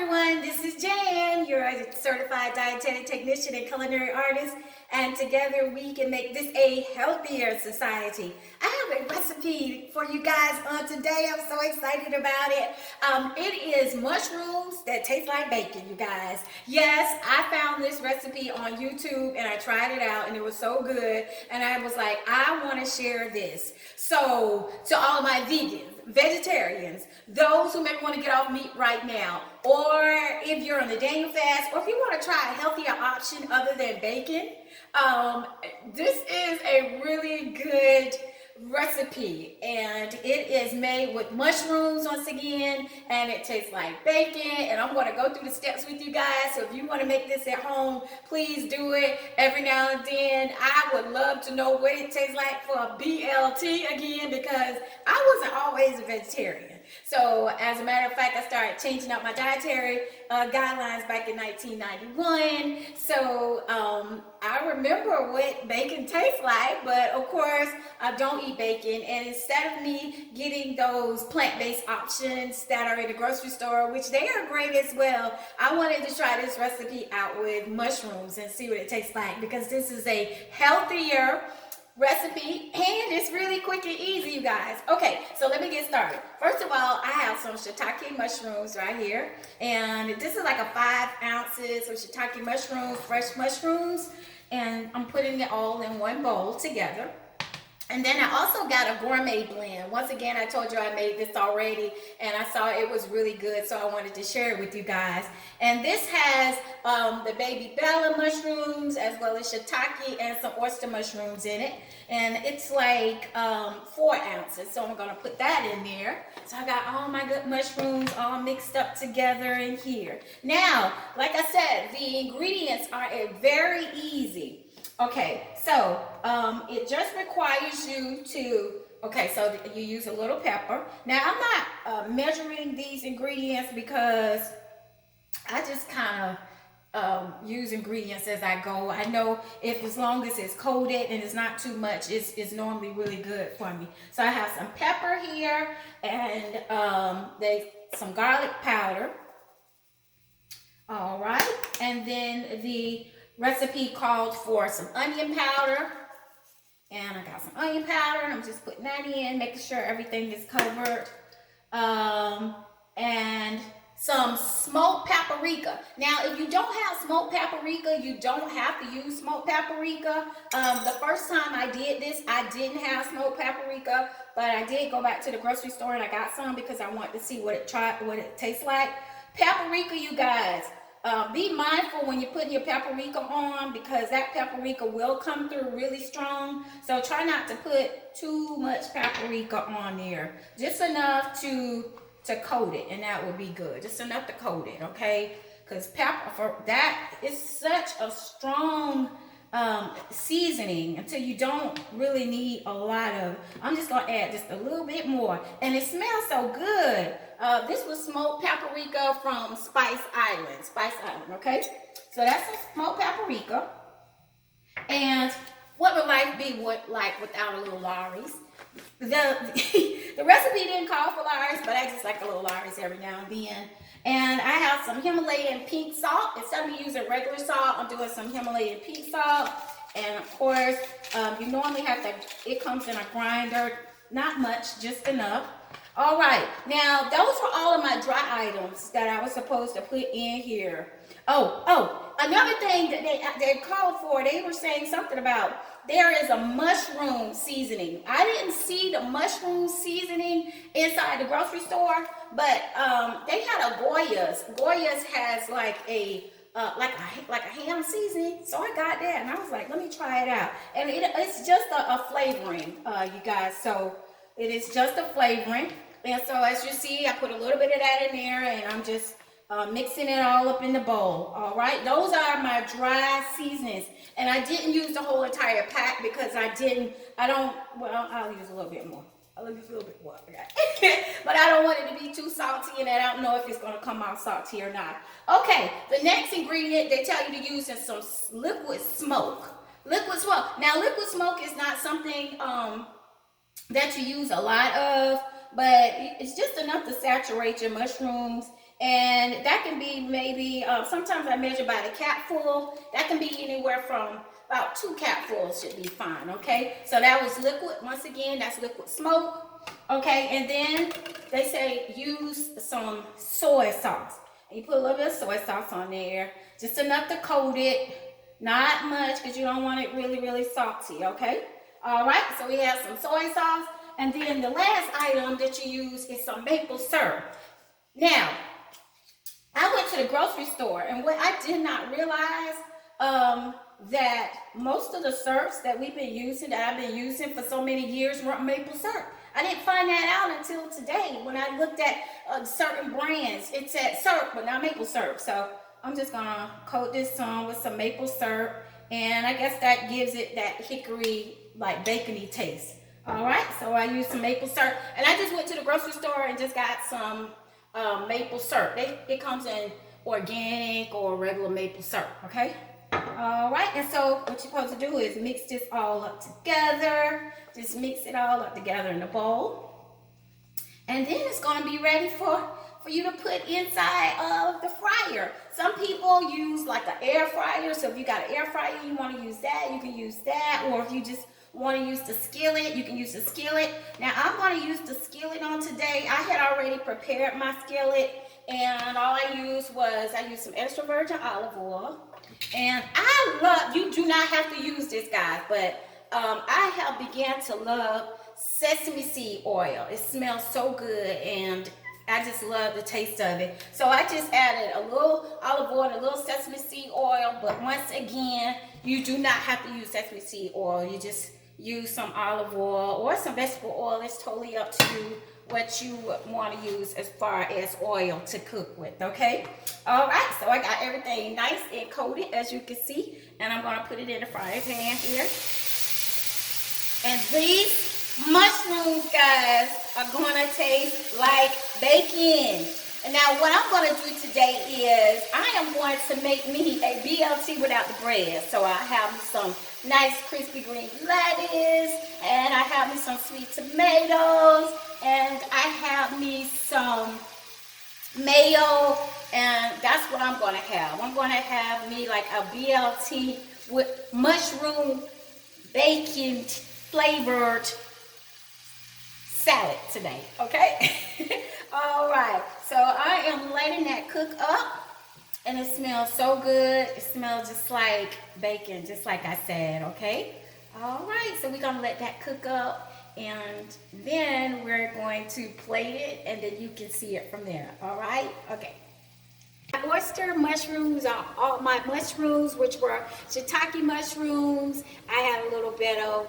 everyone, this is Jan, your certified dietetic technician and culinary artist, and together we can make this a healthier society. I have a recipe for you guys on today. I'm so excited about it. It is mushrooms that taste like bacon, you guys. Yes, I found this recipe on YouTube and I tried it out and it was so good. And I was like, I want to share this. So, to all of my vegans, vegetarians, those who may want to get off meat right now, or if you're on the Daniel fast, or if you want to try a healthier option other than bacon, this is a really good recipe, and it is made with mushrooms once again, and it tastes like bacon. And I'm going to go through the steps with you guys, so if you want to make this at home, please do it. Every now and then I would love to know what it tastes like for a BLT again, because I wasn't always a vegetarian. So as a matter of fact, I started changing up my dietary guidelines back in 1991. So I remember what bacon tastes like, but of course I don't eat bacon. And instead of me getting those plant-based options that are in the grocery store, which they are great as well, I wanted to try this recipe out with mushrooms and see what it tastes like, because this is a healthier recipe and it's really quick and easy, you guys. Okay, so let me get started. First of all, I have some shiitake mushrooms right here, and this is like a 5 ounces of shiitake mushrooms, fresh mushrooms, and I'm putting it all in one bowl together. And then I also got a gourmet blend. Once again, I told you I made this already and I saw it was really good, so I wanted to share it with you guys. And this has the baby Bella mushrooms as well as shiitake and some oyster mushrooms in it. And it's like 4 ounces, so I'm gonna put that in there. So I got all my good mushrooms all mixed up together in here. Now, like I said, the ingredients are very easy. Okay, so it just requires you to, so you use a little pepper. Now, I'm not measuring these ingredients because I just kind of use ingredients as I go. I know if as long as it's coated and it's not too much, it's normally really good for me. So I have some pepper here and some garlic powder. All right, and then the recipe called for some onion powder, and I got some onion powder, and I'm just putting that in, making sure everything is covered, and some smoked paprika. Now, if you don't have smoked paprika, you don't have to use smoked paprika. The first time I did this, I didn't have smoked paprika, but I did go back to the grocery store and I got some because I wanted to see what it tastes like. Paprika, you guys, be mindful when you're putting your paprika on, because that paprika will come through really strong. So try not to put too much paprika on there. Just enough to coat it, and that will be good. Just enough to coat it, okay? Because that is such a strong seasoning until you don't really need a lot of. I'm just gonna add just a little bit more, and it smells so good. This was smoked paprika from Spice Island, okay? So that's some smoked paprika. And what would life be like without a little Lawry's? The recipe didn't call for Lawry's, but I just like a little Lawry's every now and then. And I have some Himalayan pink salt. Instead of me using regular salt, I'm doing some Himalayan pink salt. And of course, you normally have to, it comes in a grinder, not much, just enough. All right, now those were all of my dry items that I was supposed to put in here. Another thing that they called for, they were saying something about there is a mushroom seasoning. I didn't see the mushroom seasoning inside the grocery store, but they had a Goya's. Goya's has like a ham seasoning, so I got that and I was like, let me try it out. And it's just a flavoring, you guys. So it is just a flavoring. And so as you see, I put a little bit of that in there, and I'm just mixing it all up in the bowl. All right, those are my dry seasonings, and I didn't use the whole entire pack because I'll use a little bit more. I'll use a little bit more. But I don't want it to be too salty, and I don't know if it's going to come out salty or not. Okay, the next ingredient they tell you to use is some liquid smoke. Liquid smoke. Now, liquid smoke is not something that you use a lot of, but it's just enough to saturate your mushrooms And that can be maybe, sometimes I measure by the capful. That can be anywhere from about 2 capfuls should be fine, okay? So that was liquid. Once again, that's liquid smoke, okay? And then they say use some soy sauce. And you put a little bit of soy sauce on there, just enough to coat it. Not much, because you don't want it really, really salty, okay? All right, so we have some soy sauce. And then the last item that you use is some maple syrup. Now, I went to the grocery store, and what I did not realize, that most of the syrups that we've been using, that I've been using for so many years, were maple syrup. I didn't find that out until today when I looked at certain brands. It said syrup, but not maple syrup. So I'm just gonna coat this on with some maple syrup, and I guess that gives it that hickory, like bacony taste. All right, so I used some maple syrup, and I just went to the grocery store and just got some maple syrup. It comes in organic or regular maple syrup, okay? All right, and so what you're supposed to do is mix this all up together. Just mix it all up together in the bowl. And then it's gonna be ready for you to put inside of the fryer. Some people use like an air fryer, so if you got an air fryer, you wanna use that, you can use that, or if you just want to use the skillet, you can use the skillet. Now I'm going to use the skillet on today. I had already prepared my skillet, and all I used some extra virgin olive oil. And I love, you do not have to use this, guys, but I have began to love sesame seed oil. It smells so good, and I just love the taste of it. So I just added a little olive oil, a little sesame seed oil, but once again, you do not have to use sesame seed oil. You just use some olive oil or some vegetable oil. It's totally up to you what you want to use as far as oil to cook with, okay? All right, so I got everything nice and coated, as you can see, and I'm going to put it in the frying pan here. And these mushrooms, guys, are going to taste like bacon. And now what I'm going to do today is I am going to make me a BLT without the bread. So I have me some nice crispy green lettuce, and I have me some sweet tomatoes, and I have me some mayo, and that's what I'm going to have. I'm going to have me like a BLT with mushroom bacon flavored salad today, okay? All right, so I am letting that cook up, and it smells so good. It smells just like bacon, just like I said, okay? All right, so we're gonna let that cook up, and then we're going to plate it, and then you can see it from there, all right? Okay. My oyster mushrooms are all my mushrooms, which were shiitake mushrooms. I had a little bit of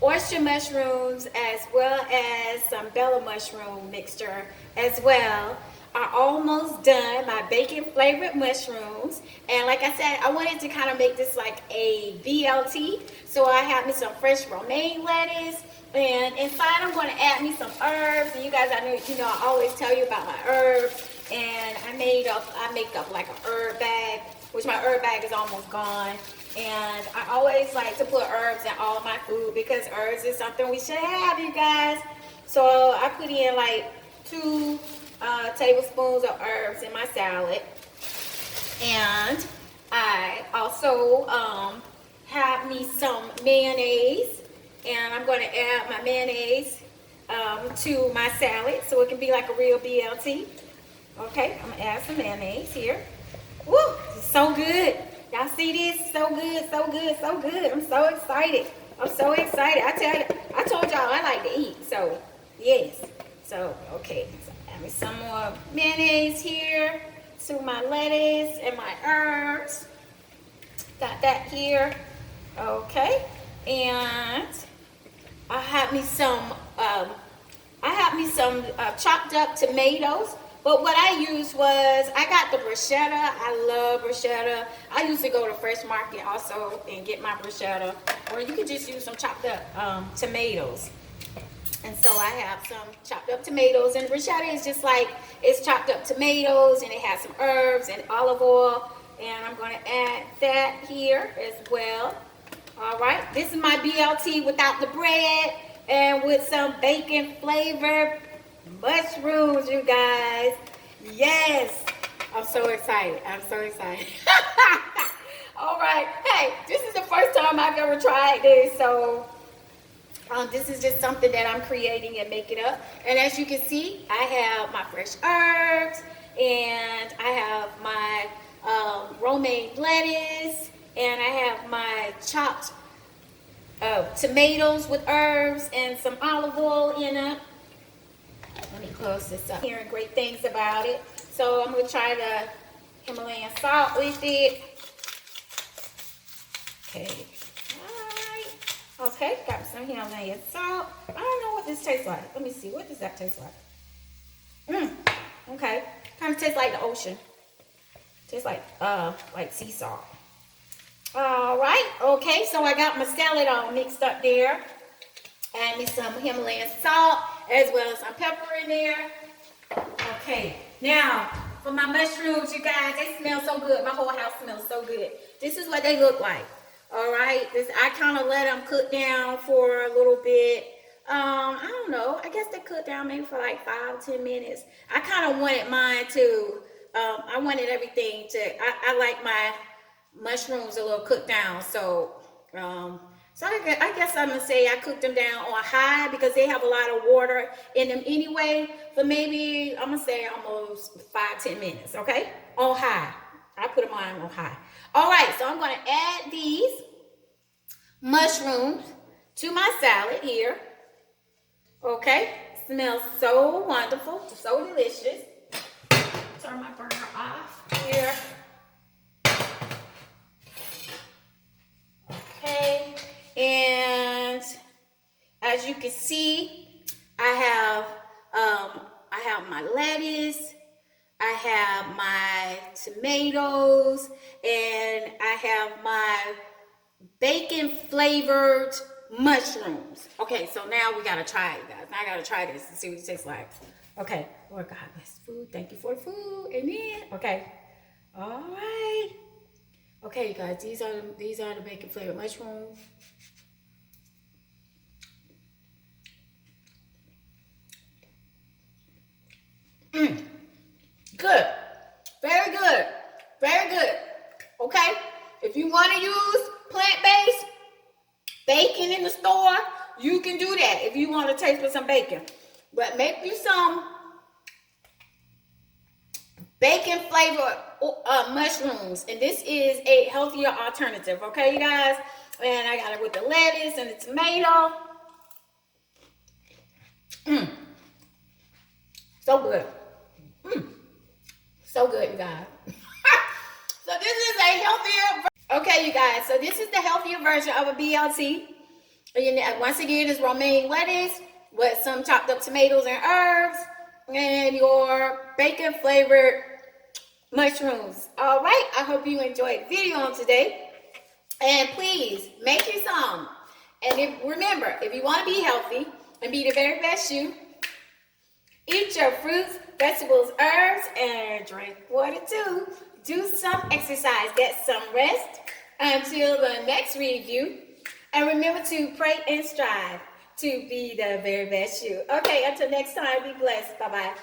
oyster mushrooms, as well as some bella mushroom mixture as well, are almost done. My bacon flavored mushrooms, and like I said, I wanted to kind of make this like a BLT, so I have me some fresh romaine lettuce, and inside I'm going to add me some herbs. And you guys, I know, you know, I always tell you about my herbs, and I make up like an herb bag, which my herb bag is almost gone. And I always like to put herbs in all of my food because herbs is something we should have, you guys. So I put in like 2 tablespoons of herbs in my salad. And I also have me some mayonnaise. And I'm going to add my mayonnaise to my salad so it can be like a real BLT. Okay, I'm going to add some mayonnaise here. Woo, it's so good. Y'all see this? So good, so good, so good. I'm so excited. I'm so excited. I told y'all I like to eat. So, yes. So, okay. So, add me some more mayonnaise here to my lettuce and my herbs. Got that here. Okay. And I have me some chopped up tomatoes. But what I used was, I got the bruschetta. I love bruschetta. I used to go to Fresh Market also and get my bruschetta. Or you could just use some chopped up tomatoes. And so I have some chopped up tomatoes. And bruschetta is just like, it's chopped up tomatoes, and it has some herbs and olive oil. And I'm going to add that here as well. All right. This is my BLT without the bread and with some bacon flavored mushrooms, you guys. Yes. I'm so excited. I'm so excited. All right. Hey, this is the first time I've ever tried this. So this is just something that I'm creating and making up. And as you can see, I have my fresh herbs and I have my romaine lettuce and I have my chopped tomatoes with herbs and some olive oil in it. Let me close this up. Hearing great things about it. So I'm going to try the Himalayan salt with it. Okay. All right. Okay. Got some Himalayan salt. I don't know what this tastes like. Let me see. What does that taste like? Okay. Kind of tastes like the ocean. Tastes like sea salt. All right. Okay. So I got my salad all mixed up there. Add me some Himalayan salt as well as some pepper in there. Okay, now for my mushrooms, you guys, they smell so good. My whole house smells so good. This is what they look like. All right, I kind of let them cook down for a little bit. I don't know. I guess they cook down maybe for like 5-10 minutes. I kind of wanted mine to. I wanted everything to. I like my mushrooms a little cooked down, so. So I guess I'm going to say I cooked them down on high because they have a lot of water in them anyway. For maybe, I'm going to say almost 5-10 minutes, okay? On high. I put them on high. All right, so I'm going to add these mushrooms to my salad here. Okay? Smells so wonderful, so delicious. Turn my burner off here. Okay. And as you can see, I have my lettuce, I have my tomatoes, and I have my bacon flavored mushrooms. Okay, so now we gotta try it, guys. Now I gotta try this and see what it tastes like. Okay, Lord God bless food. Thank you for the food. Amen. Okay. All right. Okay, you guys, these are the bacon flavored mushrooms. Good. Very good. Very good. Okay? If you want to use plant-based bacon in the store, you can do that if you want to taste with some bacon. But make you some bacon flavored mushrooms. And this is a healthier alternative. Okay, you guys? And I got it with the lettuce and the tomato. So good. So good, you guys. So this is a healthier. Okay, you guys. So this is the healthier version of a BLT. And once again, it's romaine lettuce with some chopped up tomatoes and herbs, and your bacon flavored mushrooms. All right. I hope you enjoyed the video on today. And please make you some. And remember, if you want to be healthy and be the very best you, eat your fruits, vegetables, herbs, and drink water too. Do some exercise, get some rest. Until the next review. And remember to pray and strive to be the very best you. Okay, until next time, be blessed. Bye-bye.